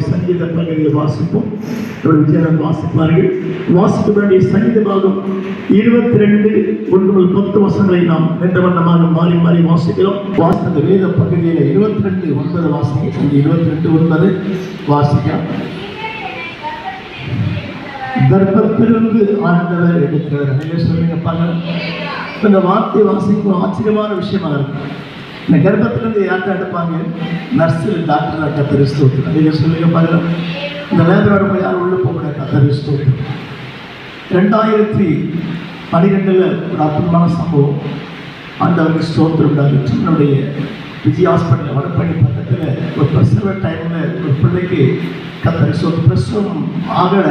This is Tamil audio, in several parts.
சங்கீத பகுதியை வாசிப்போம். வாசிப்பார்கள். வாசிக்க வேண்டிய சங்கீத பாகம் 22:1-10 வசனங்களை நாம் ரெண்டு வண்ணமாக மாறி மாறி வாசிக்கிறோம். வாசித்த வேத பகுதியில் 22:9 வாசிக்க 22:9 வாசிக்க. கர்ப்பத்திலிருந்து ஆண்டவர் எடுக்கிறார். சொல்லுங்க பாருங்க. இந்த வார்த்தை வாசிக்கும் ஆச்சரியமான விஷயமா இருக்கு. இந்த கர்ப்பத்திலிருந்து யார்கிட்ட எடுப்பாங்க? நர்ஸு, டாக்டர் கத்தரிஸ்தோத்து. நீங்கள் சொல்லுங்க பாருங்க. இந்த லேபரோட போய் யாரும் உள்ள போக கத்தரிஸ்தோத்து. 2012 ஒரு அற்புதமான சம்பவம். ஆண்டவருக்கு ஸ்தோத்திரம். நம்முடைய விஜய் ஹாஸ்பிட்டல் வடப்பள்ளி பக்கத்தில் ஒரு பிரசவ டைமில் ஒரு பிள்ளைக்கு கத்தரிஸ்தோத்து. பிரசவம் ஆகல,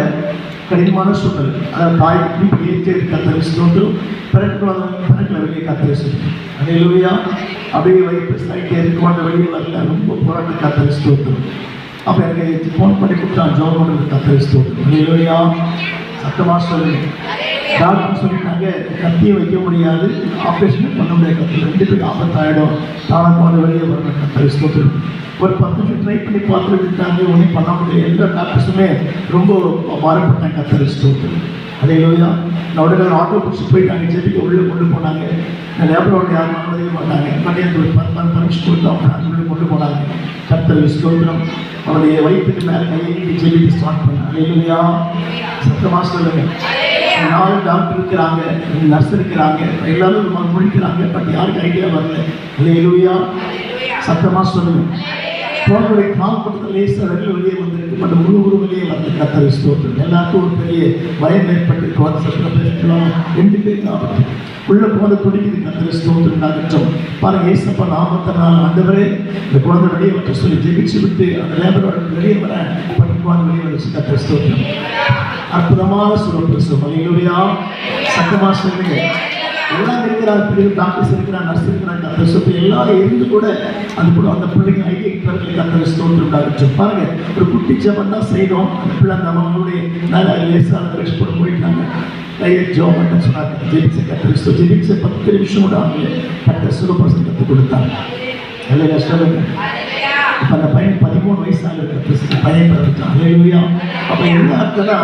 கடினமான சூழல். அதாவது தாய்க்கு ஏற்று கத்தரிஸ்தோத்தும் பிறக்கில் வெளியே கத்தரிஸ்தோத்து. அல்லேலூயா. அப்படியே வைப்பு சைட்டே இருக்குமான வெளியே வரல, ரொம்ப போராட்ட கத்தரிஸ்தோத்தும். அப்போ எனக்கு ஃபோன் பண்ணி கொடுத்தான், ஜோம் பண்ணுறது கத்தரிஸ்தோத்தும். அல்லேலூயா. சத்தமாக சொல்லுங்க. டாக்டர் சொல்லிட்டாங்க கத்தியை வைக்க முடியாது, ஆப்ரேஷன் பண்ண முடியாது, கத்தி 2 பேருக்கு ஆபத்தாயிடும், தானமாக வெளியே வரணும் கத்தரிஸ்தோத்தும். ஒரு 10 நிமிஷம் ட்ரை பண்ணி பார்த்து விட்டாங்க, ஒன்றும் பண்ண முடியாது. எல்லா டாக்டர்ஸுமே ரொம்ப மாறப்பட்டாங்க கத்தரிஸ்தோத்தும். அல்லேலூயா. நான் உடனே ஆட்டோ பிடிச்சி போயிட்டாங்க, ஜெபிக்கு உள்ளே கொண்டு போனாங்க. நான் லேபரோட யாரும் அனுமதிக்க மாட்டாங்க. கண்டிப்பாக ஒரு 10 பர்மிஷன் கொடுத்தோம், உள்ளே கொண்டு போனாங்க. கர்த்தர் ஸ்தோத்திரம். அவருடைய வயிற்றுக்கு மேலே கையை ஜெபிக்கு ஸ்டார்ட் பண்ணாங்க. அல்லேலூயா. சத்தமாக சொல்லுங்க. 4 டாக்டர் இருக்கிறாங்க, நர்ஸ் இருக்கிறாங்க, எல்லாரும் முடிக்கிறாங்க. பட் யாருக்கு ஐடியா வரல. அல்லேலூயா. சத்தமாக சொல்லுங்க. போனுடைய கால் பக்கத்தில் லேசாக வெளியே வந்திருக்கு, பட் முழு வெளியே வந்து கத்தரி ஸ்தோத்திரம். எல்லாருக்கும் ஒரு பெரிய பயம் ஏற்பட்டு சத்தம் பேசலாம். 2 பேருக்கு ஆபத்து. உள்ளே குழந்தை துடிக்குது. கத்தரி ஸ்தோத்திரம் நாகட்டும். பாருங்க, ஏசப்பா நாமத்தினால் ஆண்டவரே இந்த குழந்தை வெளியே வர சொல்லி ஜெபிச்சு விட்டு அந்த லேபரோட வெளியே வர குழந்தை வெளியே வச்சு கத்தரி ஸ்தோத்திரம். அற்புதமான சுரப்பிரசவம். அல்லேலூயா. சத்தமாக சொல்லுங்க. எல்லாம் இருக்கிறார், பெரிய டாக்டர்ஸ் இருக்கிறார், நர்ஸ் இருக்கிறாங்க, கத்தரி ஸ்தோத்திரம். எல்லாரும் இருந்து கூட அந்த பிள்ளைங்க ஐடியா கத்தரி ஸ்தோத்திரம் நாகட்டும். பாருங்க, ஒரு குட்டி ஜெபம் தான் செய்தோம். அந்த பிள்ளை நம்மளுடைய நல்ல லேசான ரெஸ்ட் போட போயிட்டாங்க. ஜோம் பண்ண சொன்னாங்க. ஜெபிச்ச கத்தரி ஸ்தோத்திரம். ஜெபிச்ச 10 நிமிஷம் கூட அவங்க கத்தரி சுரப்பிரசவம் கற்றுக் கொடுத்தாங்க. நல்ல சொல்லுங்க. இப்போ அந்த பையன் 13 வயசாக இருக்க பையன் பிறந்துட்டான். அல்லேலூயா. அப்போ என்ன அர்த்தம்னா,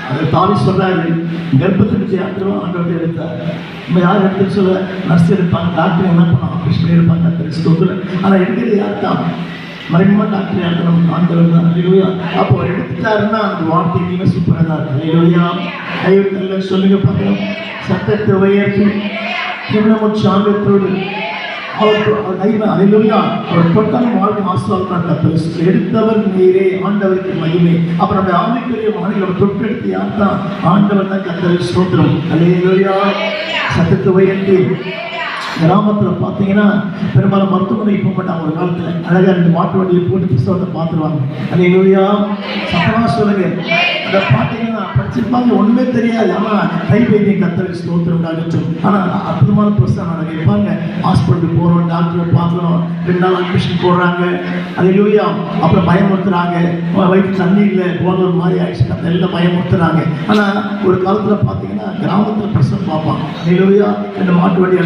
அதை தாவி சொல்றாரு, கர்ப்பத்திற்கு யாத்திரம் ஆண்டவரை எடுத்தார். நம்ம யார் எடுத்துன்னு சொல்ல, நர்ஸ் எடுப்பாங்க, டாக்டர் என்ன பண்ணால் ஆப்ரேஷன் எடுப்பாங்க கத்தரி ஸ்தோத்திரம். ஆனால் எடுக்கிறது யார் தான்? மறைமுக டாக்டர் நமக்கு ஆண்டவர் தான். அல்லேலூயா. அப்போ அவர் எடுத்துட்டாருன்னா அந்த வார்த்தை நீங்க சூப்பராக தான் இருக்கு. அல்லேலூயா. கைவிட்டல்ல சொல்லுங்க பார்க்கலாம். சத்தத்தை உயர்த்தி உற்சாகத்தோடு அவர் தொட்டான வாழ்க்கை ஆசீர்வாதம் எடுத்தவர் நீரே, ஆண்டவருக்கு மகிமை. அப்புறம் நம்முடைய ஆவிக்குரிய மகனில் அவர் தொட்டெடுத்து யார் தான்? ஆண்டவர் தான். கர்த்தருக்கு ஸ்தோத்திரம். அல்லேலூயா. சத்தத்தை உயர்த்தி கிராமத்தில் பார்த்தீங்கன்னா பெரும்பாலும் மருத்துவமனைக்கு போக மாட்டாங்க. ஒரு காலத்தில் அழகாக 2 மாட்டு வண்டியை போட்டு புத்தகத்தை பார்த்துருவாங்க. அல்லேலூயா. சத்தமாக சொல்லுங்க. அதை பார்த்தீங்கன்னா படிச்சிருப்பாங்க, ஒன்றுமே தெரியாது. ஆனால் கைப்பையை கர்த்தருக்கு ஸ்தோத்திரம் உண்டாகட்டும். ஆனால் அற்புதமான புத்தகம் நாங்கள் கேட்பாங்க. ஹாஸ்பிட்டலுக்கு போகிறோம், டாக்டரை பார்க்குறோம், 2 நாள் அட்மிஷன் போடுறாங்க. அல்லேலூயா. அப்புறம் பயமுறுத்துறாங்க, வயிற்று தண்ணி இல்லை, போன ஒரு மாதிரி ஆயிடுச்சு, எல்லாம் பயமுறுத்துறாங்க. ஆனால் ஒரு காலத்தில் பார்த்தீங்கன்னா கிராமத்தில் பிரசவம் பார்ப்பாங்க. அல்லேலூயா. 2 மாட்டு வண்டி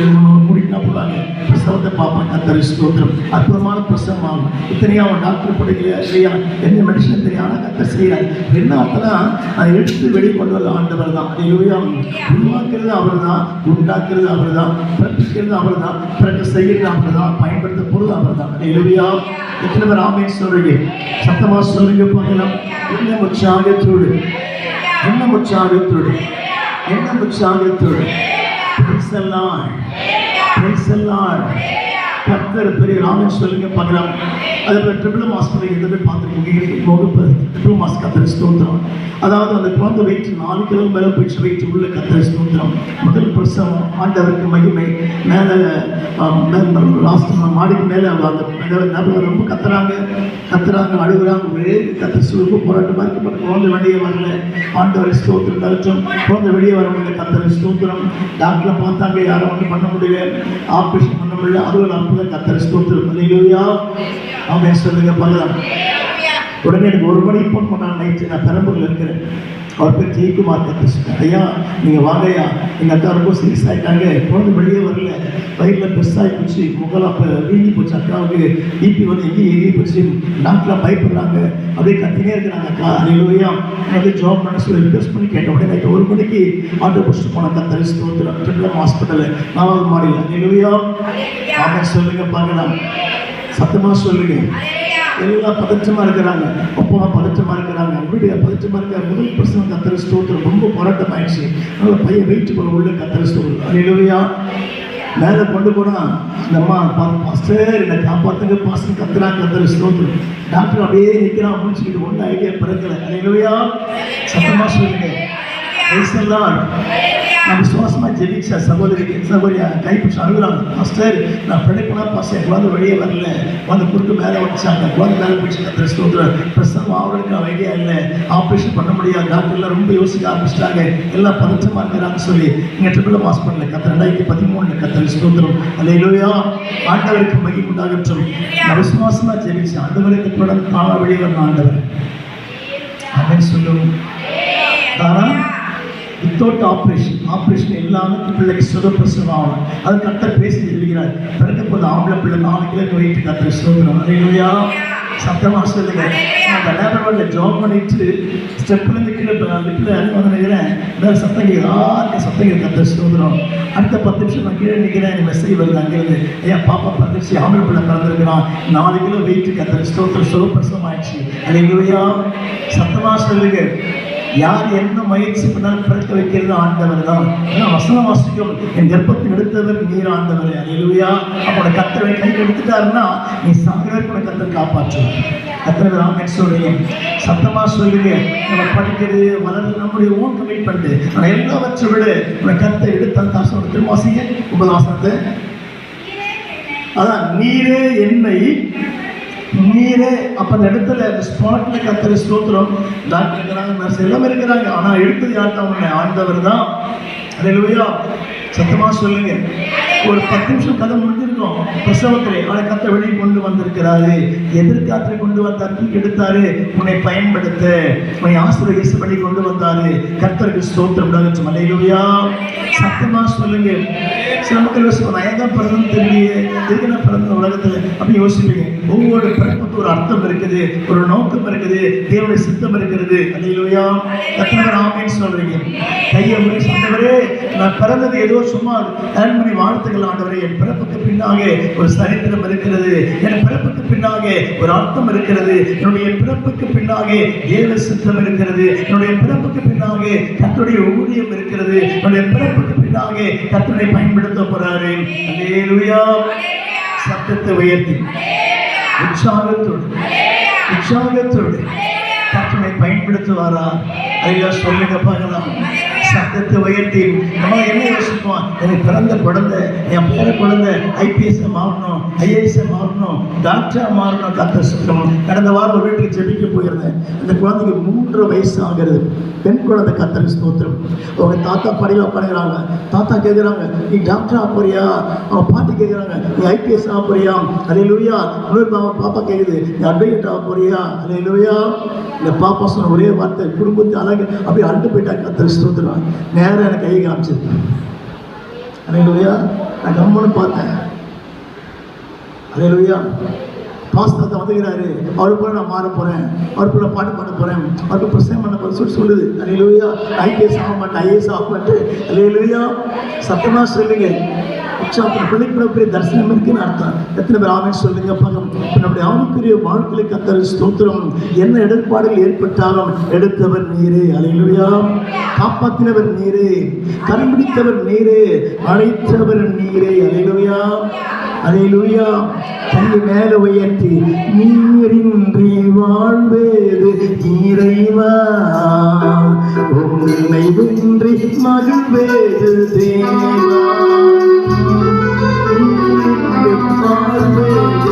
முடிக்கினா போடுவாங்க, பிரசவத்தை பார்ப்பாங்க. கர்த்தருக்கு ஸ்தோத்திரம். அற்புதமான பிரசவம் ஆகும். இத்தனையும் அவன் டாக்டர் படிக்கலையா இல்லையா, என்ன மெடிசன் தெரியும், ஆனால் கர்த்தர் செய்யறாரு. என்ன அர்த்தம்னா அதை எடுத்து வெளியே கொண்டு வர ஆண்டவர் தான். அல்லேலூயா. உருவாக்குறது அவர் தான், உண்டாக்குறது அவர் தான், பிறப்பிக்கிறது அவர் தான், பிறகு செய்கிறது அவர் தான், பயன்படுத்த பொருள் அவர் தான். அல்லேலூயா. எத்தனை பேர் ஆமென் சொல்றீங்க? சத்தமா சொல்லுங்க பார்க்கலாம். என்ன உற்சாகத்தோடு, என்ன உற்சாகத்தோடு, என்ன உற்சாகத்தோடு. Praise the Lord. Praise the Lord. கர்த்தர் பெரிய ராமன் சொல்லுங்க பார்க்கலாம். அதுபோல் ட்ரிபிள் ஹாஸ்பிட்டல் எந்த போய் பார்த்துருக்கீங்க? ட்ரிபிள் மாஸ் கர்த்தர் ஸ்தோத்திரம். அதாவது அந்த குழந்தை வெயிட் 4 கிலோ மேலே போயிடுச்சு, வெயிட் உள்ள கர்த்தர் ஸ்தோத்திரம். முதல் பிரசவம், ஆண்டவருக்கு மகிமை. மேலே லாஸ்ட் மாடிக்கு மேலே அந்த ரொம்ப கத்துறாங்க, அழுகுறாங்க. ஒரே கர்த்தர் ரொம்ப போராட்டமாக இருக்கு. குழந்தை வெளியே வரல, ஆண்டவரை ஸ்தோத்திரம் கழிச்சோம். குழந்தை வெளியே வர முடியல, கர்த்தர் ஸ்தோத்திரம். டாக்டரை பார்த்தாங்க, யாரும் ஒன்றும் பண்ண முடியல, ஆப்ரேஷன் பண்ண முடியல. அது ஒரு அற்புதம். கர்த்தர் ஸ்தோத்திரம். அல்லேலூயா. ஆமென் சொல்லுங்க பார்க்கலாம். உடனே எனக்கு 1 மணிக்கு ஃபோன் பண்ணாங்க. நைட்டு நான் பெரம்பூரில் இருக்கிறேன். அவர் பேர் ஜெயக்குமார். கற்றுச்சிட்டேன். ஐயா நீங்கள் வாங்கய்யா, எங்கள் அக்கா ரொம்ப சீரியஸ் ஆகிட்டாங்க, குழந்தை வெளியே வரல, வயிறில் பெருசாகி போச்சு, முகல் அப்போ வீங்கி போச்சு, அக்காவுக்கு பிபி வந்து எங்கேயும் ஏறி போச்சு, டாக்டர்லாம் பயப்படுறாங்க, அப்படியே கத்தினே இருக்கிறாங்க. அக்கா அல்லேலூயா வந்து ஜாப் பண்ண சொல்லி ரிக்வெஸ்ட் பண்ணி கேட்டேன். உடனே நைட்டு 1 மணிக்கு ஆட்டோ பிடிச்சிட்டு போன கர்த்தருக்கு ஸ்தோத்திரம். ட்ரிபிள் ஹாஸ்பிட்டல் 4வது மாடியில். அல்லேலூயா. ஆமென் சொல்லுங்க பார்க்கலாம். சத்தமாக சொல்லுங்க. எல்லாம் பதற்றமாக இருக்கிறாங்க, ஒப்பமாக பதற்றமாக இருக்கிறாங்க, வீடு பதற்றமாக இருக்கிற. முதல் பிரசவம் கர்த்தருக்கு ஸ்தோத்திரம். ரொம்ப போராட்டம் ஆயிடுச்சு. அதனால பையன் வெயிட் போல உள்ள கர்த்தருக்கு ஸ்தோத்திரம். அல்லேலூயா. மேலே கொண்டு போனால் அந்த அம்மா பாஸ்டர் என்னை காப்பாற்றுங்க பாஸ்டர் கத்துறாங்க. கர்த்தருக்கு ஸ்தோத்திரம். டாக்டர் அப்படியே நிற்கிறான், முடிச்சுக்கிட்டு ஒன்றும் ஐடியா பிறக்கலை. அல்லேலூயா. சத்தமாக சொல்லுங்க. நான் விசுவாசமாக ஜெபிச்ச சகோதரியா கைப்பிடிச்சு அழுகுறாங்க. பாஸ்டர் நான் பிழைப்பனா பாஸ்டர், குழந்தை வெளியே வரல, குழந்தை குறுக்கு மேலே வச்சாங்க, குழந்தை மேலே பிடிச்சி கர்த்தருக்கு ஸ்தோத்திரம். பிரசவம் ஆவறதுக்கு ஐடியா இல்லை, ஆப்ரேஷன் பண்ண முடியாது, டாக்டர்லாம் ரொம்ப யோசிக்க ஆரம்பிச்சிட்டாங்க, எல்லாம் பதற்றமாக இருக்கிறான்னு சொல்லி இங்கே ட்ரிபிள் ஹாஸ்பிட்டலில் கர்த்தர் 2013 கர்த்தருக்கு ஸ்தோத்திரம். அல்லேலூயா. ஆண்டவருக்கு மகிமை உண்டாகட்டும். நான் விசுவாசமாக ஜெபிச்சேன். ஆண்டவருக்கு தொடர்ந்து தானாக வெளியே வரணும். ஆண்டவர் அப்படின்னு சொல்லுவோம். தானா வித்தவுட் ஆப்ரேஷன் இல்லாமல் பிள்ளைக்கு சுகப்பிரசவம் ஆகணும். அது கர்த்தர் பேசி எழுதுகிறார். பிறக்க போது ஆம்பளை பிள்ளை 4 கிலோ வெயிட் கர்த்தர் ஸ்தோத்திரம். அல்லேலூயா. சத்தமாக சொல்லுங்க. அந்த லேபர் ஜாப் பண்ணிட்டு ஸ்டெப்லேருந்து கீழே லிப்பில் இறங்கி வந்து நிற்கிறேன். வேறு சத்தம் சத்தம் கர்த்தர் ஸ்தோத்திரம். அடுத்த 10 நிமிஷம் நான் கீழே நிற்கிறேன். எனக்கு மெசேஜ் வருது அங்கேருந்து. ஐயா பாப்பா பிறந்துச்சு, ஆம்பளை பிள்ளை பிறந்திருக்கிறான், 4 கிலோ வெயிட் கர்த்தர் ஸ்தோத்திரம். சுகப்பிரசவம் ஆயிடுச்சு. அல்லேலூயா. சத்தமாக சொல்லுங்க. யார் என்ன முயற்சி பண்ணாலும் பிறக்க வைக்கிறது ஆண்டவர் தான். வசனம் வாசிக்கும், என் கர்ப்பத்தில் எடுத்தவர் நீர் ஆண்டவர். அல்லேலூயா. அப்போட கர்த்தரை கை எடுத்துட்டாருன்னா நீ சாகிறவருக்கு உன கர்த்தர் காப்பாற்றுவார். கர்த்தர் ஆமென் சொல்றீங்க. சத்தமா சொல்லுங்க. நம்ம படிக்கிறது வளர்ந்து நம்முடைய ஓன் கமிட்மெண்ட். ஆனால் எல்லாவற்றை விட உன கர்த்தர் எடுத்தால் தாசனோட திருமாசிங்க 9 வாசனத்தை. அதான் நீரே என்னை நீரே. அப்போ அந்த இடத்துல அந்த ஸ்பாட்டில் கர்த்தர் ஸ்தோத்திரம். டாக்டர் இருக்கிறாங்க, நர்ஸ் எல்லாமே இருக்கிறாங்க. ஆனால் எடுத்தது யார்தான்? உன்னை ஆண்டவர் தான். அல்லேலூயா. சத்தமாக சொல்லுங்க. ஒரு 10 நிமிஷம் கதை முடிஞ்சிருக்கோம் பிரசவத்திலே. ஆனால் கர்த்தர் வெளியே கொண்டு வந்திருக்கிறாரு. எதிர்காற்றை கொண்டு வந்தார், தூக்கி எடுத்தாரு, உன்னை பயன்படுத்த, உன்னை ஆசீர்வதிப்படி கொண்டு வந்தாரு. கர்த்தருக்கு ஸ்தோத்திரம் உண்டாகட்டும். அல்லேலூயா. சத்தமாக சொல்லுங்க. சில மக்கள் யோசிப்போம், நான் ஏன் தான் பிறந்தேன்னு தெரியலையே, எதுக்கு நான் பிறந்த உலகத்தில் அப்படின்னு யோசிப்பீங்க. ஒவ்வொரு பிறப்புக்கு ஒரு அர்த்தம் இருக்குது, ஒரு நோக்கம் இருக்குது, தேவனுடைய சித்தம் இருக்கிறது. அல்லேலூயா. எத்தனை பேர் ஆமென் சொல்றீங்க? கையை முறை சொன்னவரே, நான் பிறந்தது ஏதோ சும்மா ஏழ்மணி வாழ்த்துக்கள் ஆண்டவரே, என் பிறப்புக்கு பின்னாக ஒரு சரித்திரம் இருக்கிறது, என் பிறப்புக்கு பின்னாக ஒரு அர்த்தம் இருக்கிறது, என்னுடைய பிறப்புக்கு பின்னாக தேவ சித்தம் இருக்கிறது, என்னுடைய பிறப்புக்கு பின்னாக கர்த்தருடைய ஊழியம் இருக்கிறது, என்னுடைய பிறப்புக்கு பின்னாக கர்த்தரை பயன்படுத்த போறாரு. அல்லேலூயா. சத்தத்தை உயர்த்தி உற்சாகத்தோடு கர்த்தரை பயன்படுத்துவாரா? ஐயா சொல்லுங்க பார்க்கலாம். சத்தத்தை உயர்த்தி நம்ம என்ன யோசிப்போம்? எனக்கு பிறந்த குழந்தை, என் பேர குழந்தை ஐபிஎஸ் மாறணும், ஐஏஎஸ் மாறணும், டாக்டரா மாறணும். கர்த்தர் சுத்தம். கடந்த வாரம் ஒரு வீட்டுக்கு ஜெபிக்க போயிருந்தேன். அந்த குழந்தைக்கு 3 வயசு ஆகிறது. பெண் குழந்தை. கர்த்தர் ஸ்தோத்திரம். அவங்க தாத்தா படியில் உட்காந்துக்கிறாங்க. தாத்தா கேட்குறாங்க, நீ டாக்டரா போறியா? அவன் பாட்டி கேட்குறாங்க, நீ ஐபிஎஸ் ஆக போறியா? அல்லேலூயா. இன்னொரு பாப்பா கேட்குது, நீ அட்வொகேட் ஆக போறியா? அல்லேலூயா. இந்த பாப்பா சொன்ன ஒரே வார்த்தை, குடும்பத்தை அழகு அப்படி அழுட்டு போயிட்டாங்க. கர்த்தர் ஸ்தோத்திரம். நேரம் எனக்கு கை காமிச்சது. அல்லேலூயா. நான் கம்மனு பார்த்தேன். அல்லேலூயா. பாஸ்தா வந்துக்கிறாரு, அவருக்குள்ள நான் மாற போறேன், அவருக்குள்ள பாட்டு பாட போறேன், அவருக்கு பிரசங்கம் பண்ண போறேன் சொல்லுது. அல்லேலூயா. ஐபிஎஸ் ஆக மாட்டேன், ஐஏஎஸ் ஆக மாட்டேன். அல்லேலூயா. சத்தமா சொல்லுங்க. உற்சாகத்தில் பிள்ளைக்குள்ள தரிசனம் இருக்குன்னு அர்த்தம். எத்தனை பேர் ஆமென் சொல்லுங்க பார்க்கலாம். நம்முடைய ஆவிக்குரிய வாழ்க்கையில கர்த்தர் ஸ்தோத்திரம். என்ன இடர்பாடுகள் ஏற்பட்டாலும் எடுத்தவர் நீரே. அல்லேலூயா. காப்பாற்றினவர் நீரே, கண்டுபிடித்தவர் நீரே, அழைத்தவர் நீரே. அல்லேலூயா. அல்லேலூயா. கையை மேல உயர்த்தி, நீரின்றி வாழ்வேது இறைவா, உன்னை வென்றி மகிழ்வேது தேவா, வாழ்வேது மகிழ்வேது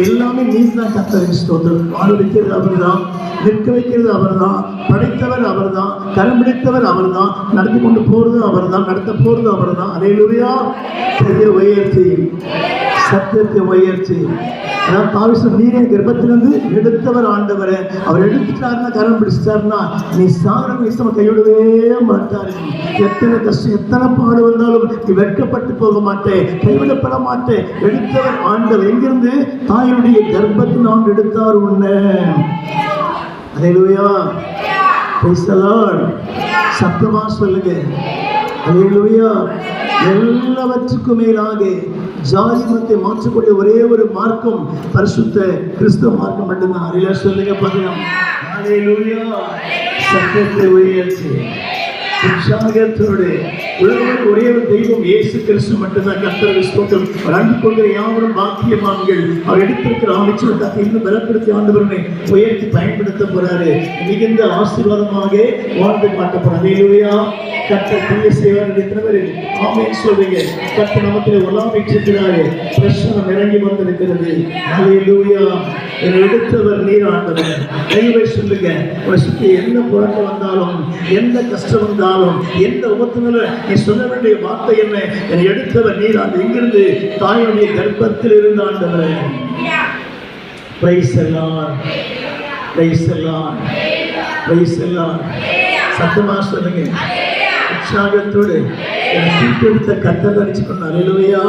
எல்லாமே நீர் தான். கர்த்தருக்கு ஸ்தோத்திரம். வாழ வைக்கிறது அவர் தான், நிற்க வைக்கிறது அவர் தான், படைத்தவர் அவர் தான், கரம் பிடித்தவர் அவர் தான், நடத்தி கொண்டு போறது அவர் தான், நடத்த போறது அவர் தான். அல்லேலூயா. பெரிய உயர்ச்சி, சத்தியத்தை உயர்ச்சி. அதாவது தாவீது, நீரே கர்ப்பத்திலிருந்து எடுத்தவர் ஆண்டவரே, அவர் எடுத்துட்டாருன்னா, கரம் பிடிச்சிட்டாருன்னா, நீ சாகரம் இசம கைவிடவே மாட்டாரு. எத்தனை கஷ்டம், எத்தனை பாடு வந்தாலும் நீ வெட்கப்பட்டு போக மாட்டேன், கைவிடப்பட மாட்டேன். எடுத்தவர் ஆண்டவர். எங்கிருந்து? தாயுடைய கர்ப்பத்தில் நான் எடுத்தார் உன்னை. அல்லேலூயா. Praise the Lord. சத்தமா சொல்லுங்க. அல்லேலூயா. எல்லாவற்றுக்கும் மேலாக ஜாதி மதத்தை மாற்றக்கூடிய ஒரே ஒரு மார்க்கம் பரிசுத்த கிறிஸ்தவ மார்க்கம் மட்டும்தான். அல்லேலூயா சொல்லுங்க பார்க்கலாம். அல்லேலூயா. சத்தியத்தை உயர்த்தி உற்சாகத்தோடு உலகில் ஒரே ஒரு தெய்வம் இயேசு கிறிஸ்து மட்டும்தான். கர்த்தருக்கு ஸ்தோத்திரம். அன்பு கொள்கிற யாவரும் பாக்கியவான்கள். அவர் எடுத்திருக்கிற ஆலோசனை இன்னும் பலப்படுத்தி ஆண்டவரை உயர்த்தி பயன்படுத்த போறாரு. மிகுந்த ஆசீர்வாதமாக வாழ்ந்து காட்ட போறாரு. அல்லேலூயா. கர்த்தர் பிரிய செய்வார். ஆமென் சொல்றீங்க. கர்த்தர் நமக்கு உலாமிட்டிருக்கிறாரு. பிரசன்னம் இறங்கி வந்திருக்கிறது. அல்லேலூயா. என்னை எடுத்தவர் நீர் ஆண்டவர். தெய்வ சொல்லுங்க. உங்களை சுற்றி என்ன புரட்டு வந்தாலும், எந்த கஷ்டம் வந்தாலும், எந்த உபத்தினால நீ சொல்ல வேண்டிய வார்த்தை என்ன? என்னை எடுத்தவர் நீர் ஆண்டு. எங்கிருந்து? தாயுடைய கர்ப்பத்தில் இருந்து ஆண்டவர். Price the Lord. Price the Lord. Price the Lord. சத்தமா சொல்லுங்க. உற்சாகத்தோடு என்னை தீர்த்தெடுத்த கர்த்தர் நினைச்சுக்கணும். அல்லேலூயா.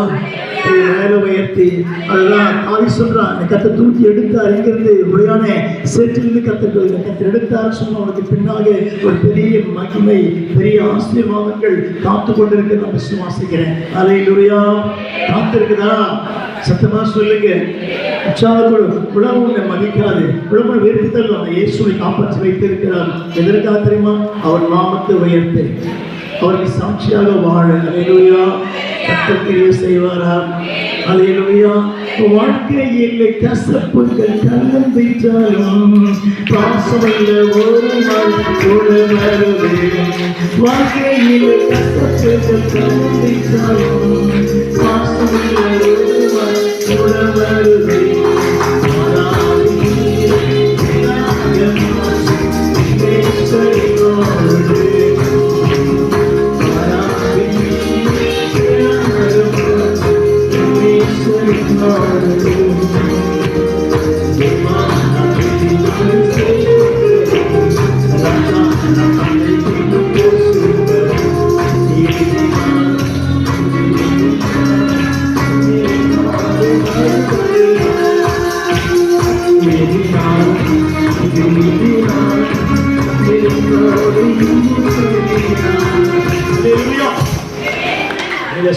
மேல உயர்த்தி அதுதான் தாவி சொல்றான் கத்தை தூக்கி எடுத்தார் இங்கிருந்து உடையான சேற்றிலிருந்து கத்தை எடுத்தார் சொன்ன உனக்கு பின்னாக ஒரு பெரிய மகிமை பெரிய ஆசீர்வாதங்கள் காத்து கொண்டிருக்கு நான் விசுவாசிக்கிறேன். அல்லேலூயா. காத்திருக்குதா? சத்தமா சொல்லுங்க. உற்சாகத்தோடு உலகம் உன்னை மதிக்காது, உலகம் வெறுத்து தள்ளும். இயேசுவை காப்பாற்றி வைத்திருக்கிறார். எதற்காக தெரியுமா? அவர் நாமத்தை உயர்த்து, அவருக்கு சாட்சியாக வாழ. அல்லேலூயா. கர்த்தர் கிரியை செய்வாரா? அல்லேலூயா. வாழ்க்கையில் கசப்புகள் கள்ளம் வைத்தாலும் பாசமல்ல ஒரு நாள் கூட வருவே. வாழ்க்கையில் கசப்புகள் கள்ளம் வைத்தாலும் பாசமல்ல ஒரு நாள் கூட வருவே.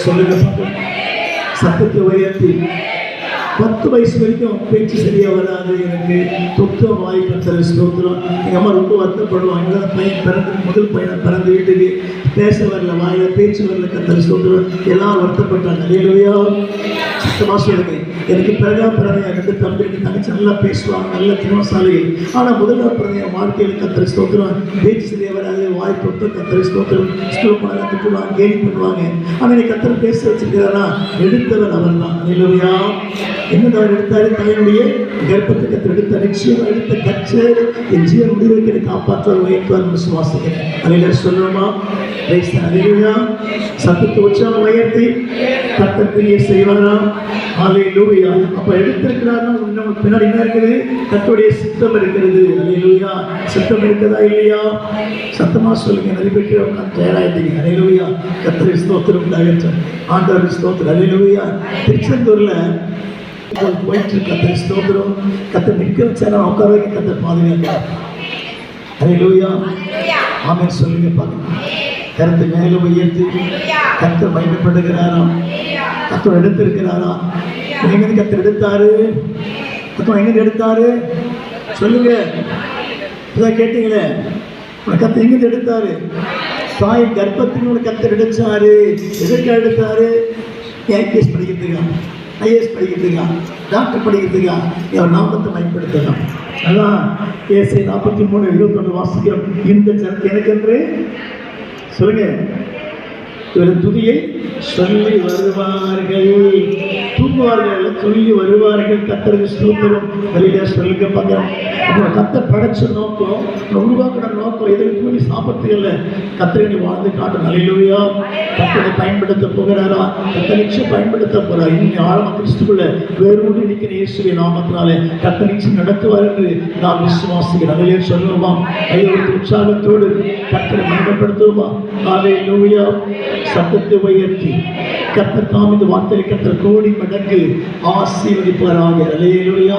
சொல்லுங்க. சத்தத்தை உயர்த்தி 10 வயசு வரைக்கும் பேச்சு சரியா வராது, எனக்கு தொத்த வாய் கத்தரை ஸ்தோத்திரம். எங்கள் அம்மா ரொம்ப வருத்தப்படுவாங்க. பையன் பிறந்து முதல் பையனை பிறந்து வீட்டுக்கு பேச வரல, வாயில பேச்சு வரல, கத்தரை ஸ்தோத்திரம். எல்லாரும் வருத்தப்பட்டாங்க. அல்லேலூயா. சத்தமா சொல்லுங்க. எனக்கு பிறகு பிறந்த என் 2 தம்பி தங்கச்சி நல்லா பேசுவாங்க, நல்ல திறமசாலிகள். ஆனால் முதல்ல பிறந்த என் வாழ்க்கையில் கத்தரை ஸ்தோத்திரம் பேச்சு சரியா வராது, வாய் தொத்த கத்தரை ஸ்தோத்திரம். ஸ்கூல் போனாங்க, திட்டுவாங்க, கேலி பண்ணுவாங்க. ஆனால் எனக்கு கத்தரை பேச வச்சிருக்கிறாரா? எடுத்தவர் அவர் தான். அல்லேலூயா. என்னதான் எடுத்தாரு? தன்னுடைய கர்ப்பத்தை கத்தர் எடுத்த நிச்சயம் எடுத்த கச்சர் என் ஜீவன் முடிவுக்கு எனக்கு காப்பாற்றுவார், உயர்த்துவார் விசுவாசிக்கிறேன். அல்லேலூயா. சொல்லுமா? அல்லேலூயா. சத்தத்தை உற்சாகம் உயர்த்தி கர்த்தர் கிரியை செய்வாரா? அல்லேலூயா. அப்ப எடுத்திருக்கிறாருன்னா நமக்கு பின்னாடி என்ன இருக்குது? கர்த்தருடைய சித்தம் இருக்கிறது. அல்லேலூயா. சித்தம் இருக்குதா இல்லையா? சத்தமா சொல்லுங்க. நிறைய பேர் தயாராகிட்டீங்க. அல்லேலூயா. கர்த்தரை ஸ்தோத்திரம் உண்டாகட்டும். ஆண்டவர் ஸ்தோத்திரம். அல்லேலூயா. திருச்செந்தூர்ல போயிட்டு கர்த்தரை ஸ்தோத்திரம். கர்த்தர் நிற்க வச்சாரா? உட்கார வைக்க கர்த்தர் பாதுகாக்கிறார். அல்லேலூயா. ஆமென் சொல்லுங்க. பாருங்க. கருத்து மேல உயர்த்தி கர்த்தர் மகிமைப்படுகிறாராம். கர்த்தர் எடுத்திருக்கிறாரா? எங்க கர்த்தர் எடுத்தாரு? கர்த்தர் எங்க எடுத்தாரு? சொல்லுங்க. இதான் கேட்டீங்களே, கர்த்தர் எங்க எடுத்தாரு? தாய் கர்ப்பத்தினோட கர்த்தர் எடுத்தாரு. எதற்கு எடுத்தாரு? ஐபிஎஸ் படிக்கிறதுக்கா, ஐஏஎஸ் படிக்கிறதுக்கா, டாக்டர் படிக்கிறதுக்கா? என் நாமத்தை பயன்படுத்தலாம். அதான் ஏசை 43:21 வாசிக்கிறோம். இந்த ஜனத்தை எனக்கென்று சொல்லுங்க. இவர் துதியை சொல்லி வருவார்கள், தூங்குவார்கள், சொல்லி வருவார்கள். கர்த்தருக்கு ஸ்தோத்திரம். வெளியில சொல்லுங்க. பார்க்கலாம். அப்புறம் கர்த்தர் படைச்ச நோக்கம், உருவாக்கின நோக்கம் எதில் கூலி சாப்பிட்டு இல்லை. கர்த்தரை வாழ்ந்து காட்டும். அல்லேலூயா. கர்த்தரை பயன்படுத்த போகிறாரா? கர்த்தர் நிச்சயம் பயன்படுத்த போறார். இன்னும் ஆழமா கிறிஸ்துக்குள்ள வேரோடு நிற்கிற இயேசுவின் நாமத்தினாலே கர்த்தர் நிச்சயம் நடத்துவார் என்று நான் விசுவாசிக்கிறேன். அதிலே சொல்லுவோமா? ஐயோ, உற்சாகத்தோடு கர்த்தரை பயன்படுத்துவோமா? அல்லேலூயா. சத்தத்தை உயர்த்தி கர்த்தர் தாம் இந்த வார்த்தையை கர்த்தர் கோடி மடங்கு ஆசீர்வதிப்பாராக. அல்லேலூயா.